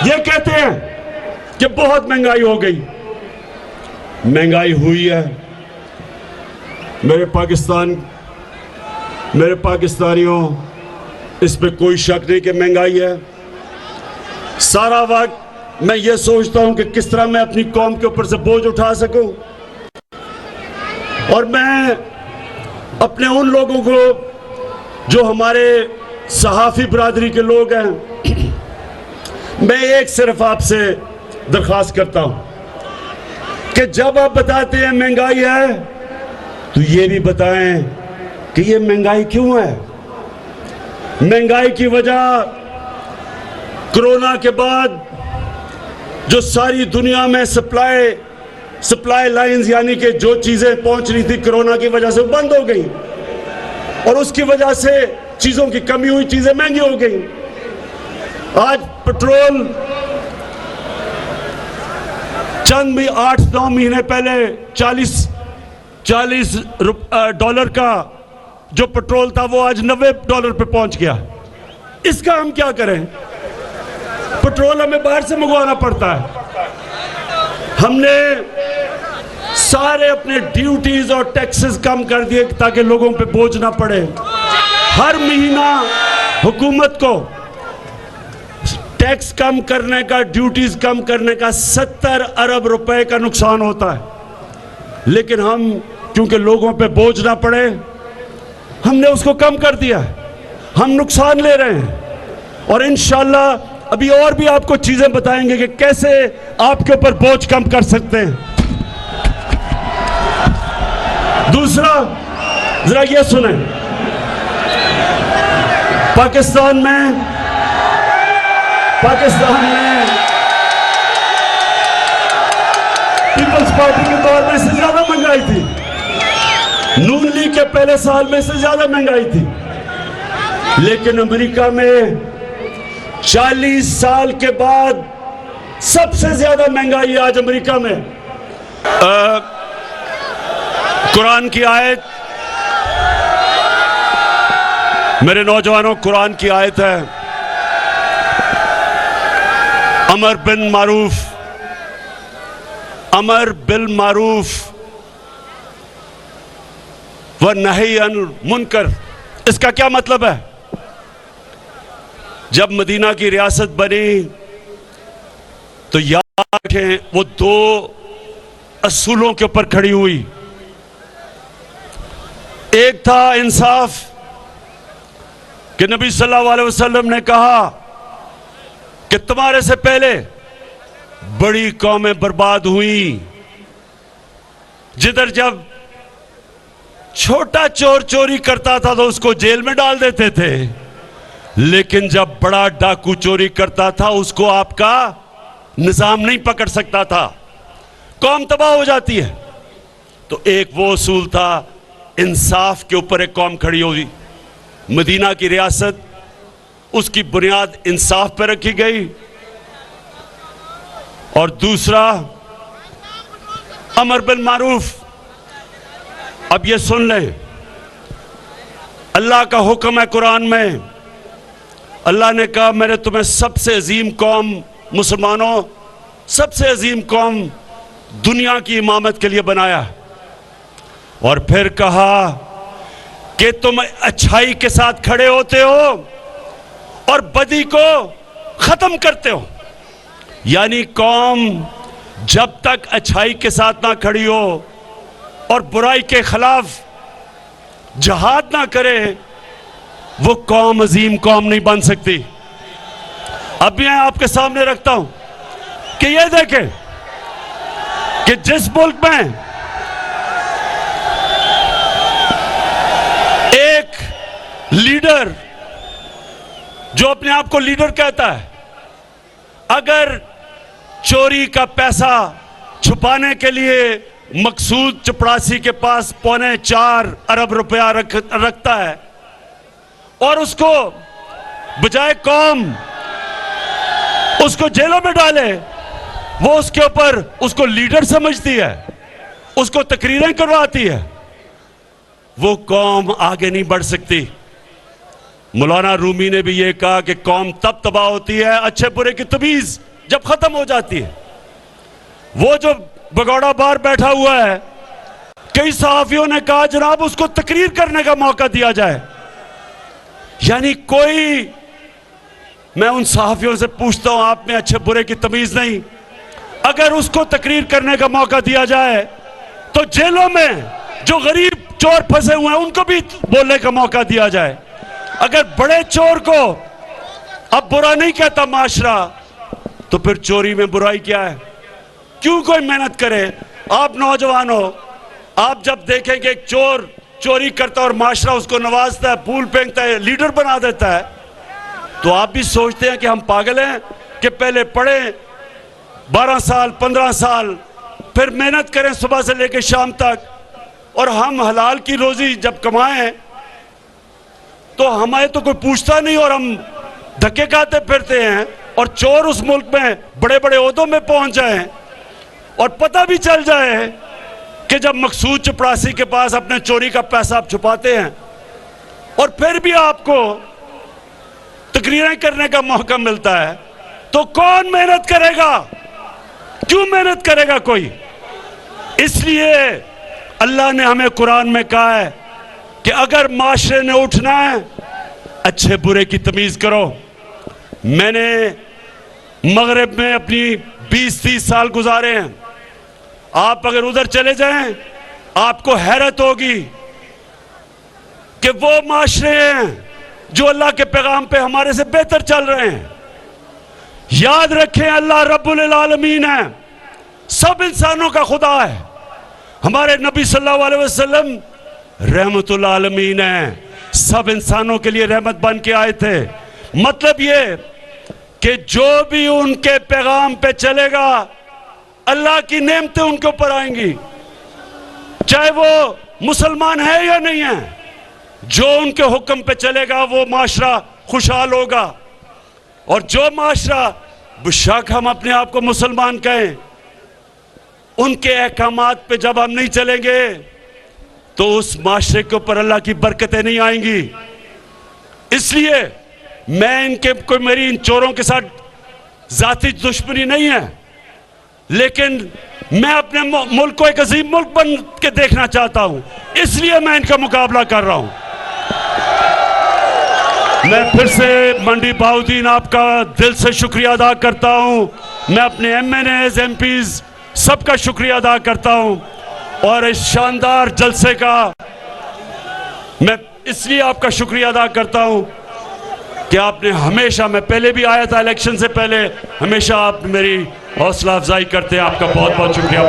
ये कहते हैं कि बहुत महंगाई हो गई। महंगाई हुई है। मेरे पाकिस्तानियों, इस पे कोई शक नहीं कि महंगाई है। सारा वक्त मैं ये सोचता हूं कि किस तरह मैं अपनी कौम के ऊपर से बोझ उठा सकूं, और मैं अपने उन लोगों को जो हमारे सहाफ़ी बरादरी के लोग हैं, मैं एक सिर्फ आपसे दरख्वास्त करता हूं कि जब आप बताते हैं महंगाई है, तो ये भी बताएं कि ये महंगाई क्यों है। महंगाई की वजह कोरोना के बाद जो सारी दुनिया में सप्लाई लाइंस, यानी कि जो चीजें पहुंच रही थी कोरोना की वजह से बंद हो गई, और उसकी वजह से चीजों की कमी हुई, चीजें महंगी हो गई। आज पेट्रोल चंद भी 8-9 महीने पहले $40 का जो पेट्रोल था वो आज $90 पे पहुंच गया। इसका हम क्या करें? पेट्रोल हमें बाहर से मंगवाना पड़ता है। हमने सारे अपने ड्यूटीज और टैक्सेस कम कर दिए ताकि लोगों पे बोझ ना पड़े। हर महीना हुकूमत को टैक्स कम करने का, ड्यूटीज कम करने का 70 अरब रुपए का नुकसान होता है, लेकिन हम क्योंकि लोगों पे बोझ ना पड़े हमने उसको कम कर दिया। हम नुकसान ले रहे हैं, और इंशाअल्लाह अभी और भी आपको चीजें बताएंगे कि कैसे आपके ऊपर बोझ कम कर सकते हैं। दूसरा, जरा ये सुने, पाकिस्तान में पीपल्स पार्टी के दौर में इससे ज्यादा महंगाई थी। नून लीग के पहले साल में इससे ज्यादा महंगाई थी, लेकिन अमेरिका में 40 साल के बाद सबसे ज्यादा महंगाई आज अमेरिका में। कुरान की आयत, मेरे नौजवानों, कुरान की आयत है, अमर बिल मारूफ व नही अनिल मुनकर। इसका क्या मतलब है? जब मदीना की रियासत बनी तो याद रखें वो 2 असूलों के ऊपर खड़ी हुई। एक था इंसाफ, कि नबी सल्लल्लाहु अलैहि वसल्लम ने कहा कि तुम्हारे से पहले बड़ी कौमें बर्बाद हुई, जिधर जब छोटा चोर चोरी करता था तो उसको जेल में डाल देते थे, लेकिन जब बड़ा डाकू चोरी करता था उसको आपका निजाम नहीं पकड़ सकता था, कौम तबाह हो जाती है। तो एक वो उसूल था, इंसाफ के ऊपर एक कौम खड़ी हुई। मदीना की रियासत, उसकी बुनियाद इंसाफ पर रखी गई। और दूसरा, अमर बिल मारूफ। अब ये सुन ले, अल्लाह का हुक्म है कुरान में। अल्लाह ने कहा मैंने तुम्हें सबसे अजीम कौम, मुसलमानों, सबसे अजीम कौम दुनिया की इमामत के लिए बनाया। और फिर कहा कि तुम अच्छाई के साथ खड़े होते हो और बदी को खत्म करते हो। यानी कौम जब तक अच्छाई के साथ ना खड़ी हो और बुराई के खिलाफ जहाद ना करे, वो कौम अजीम कौम नहीं बन सकती। अब मैं आपके सामने रखता हूं कि ये देखें कि जिस मुल्क में एक लीडर जो अपने आप को लीडर कहता है, अगर चोरी का पैसा छुपाने के लिए मकसूद चपरासी के पास 4.25 अरब रुपया रखता है और उसको बजाय कौम उसको जेलों में डाले, वो उसके ऊपर उसको लीडर समझती है, उसको तकरीरें करवाती है, वो कौम आगे नहीं बढ़ सकती। मौलाना रूमी ने भी ये कहा कि कौम तब तबाह होती है अच्छे बुरे की तमीज जब खत्म हो जाती है। वो जो भगौड़ा बाहर बैठा हुआ है, कई सहाफियों ने कहा जनाब उसको तकरीर करने का मौका दिया जाए। यानी कोई, मैं उन सहाफियों से पूछता हूं, आप में अच्छे बुरे की तमीज नहीं, अगर उसको तकरीर करने का मौका दिया जाए तो जेलों में जो गरीब चोर फंसे हुए हैं उनको भी बोलने का मौका दिया जाए। अगर बड़े चोर को अब बुरा नहीं कहता माशरा, तो फिर चोरी में बुराई क्या है? क्यों कोई मेहनत करे? आप नौजवान हो, आप जब देखें कि एक चोर चोरी करता है और माशरा उसको नवाजता है, फूल फेंकता है, लीडर बना देता है, तो आप भी सोचते हैं कि हम पागल हैं कि पहले पढ़े 12 साल 15 साल, फिर मेहनत करें सुबह से लेकर शाम तक, और हम हलाल की रोजी जब कमाएं तो हमें तो कोई पूछता नहीं और हम धक्के खाते फिरते हैं। और चोर उस मुल्क में बड़े बड़े ओहदों में पहुंच जाए और पता भी चल जाए कि जब मकसूद चपरासी के पास अपने चोरी का पैसा आप छुपाते हैं और फिर भी आपको तकरीरें करने का मौका मिलता है, तो कौन मेहनत करेगा? क्यों मेहनत करेगा कोई? इसलिए अल्लाह ने हमें कुरान में कहा है कि अगर माशरे ने उठना है, अच्छे बुरे की तमीज करो। मैंने मगरिब में अपनी 20-30 साल गुजारे हैं। आप अगर उधर चले जाएं, आपको हैरत होगी कि वो माशरे हैं जो अल्लाह के पैगाम पे हमारे से बेहतर चल रहे हैं। याद रखें, अल्लाह रब्बुल आलमीन है, सब इंसानों का खुदा है। हमारे नबी सल्लल्लाहु अलैहि वसल्लम रहमतुल आलमीन है, सब इंसानों के लिए रहमत बन के आए थे। मतलब ये कि जो भी उनके पैगाम पे चलेगा, अल्लाह की नेमतें उनके ऊपर आएंगी, चाहे वो मुसलमान है या नहीं है। जो उनके हुक्म पे चलेगा वो माशरा खुशहाल होगा। और जो माशरा, बेशक हम अपने आप को मुसलमान कहें, उनके अहकामात पे जब हम नहीं चलेंगे तो उस माशरे के ऊपर अल्लाह की बरकतें नहीं आएंगी। इसलिए मेरी इन चोरों के साथ जाती दुश्मनी नहीं है, लेकिन मैं अपने मुल्क को एक अजीम मुल्क बन के देखना चाहता हूं, इसलिए मैं इनका मुकाबला कर रहा हूं। मैं फिर से मंडी बहाउद्दीन आपका दिल से शुक्रिया अदा करता हूं। मैं अपने MNAs MPs सबका शुक्रिया अदा करता हूं, और इस शानदार जलसे का मैं इसलिए आपका शुक्रिया अदा करता हूं कि आपने हमेशा, मैं पहले भी आया था इलेक्शन से पहले, हमेशा आप मेरी हौसला अफजाई करते हैं। आपका बहुत बहुत शुक्रिया।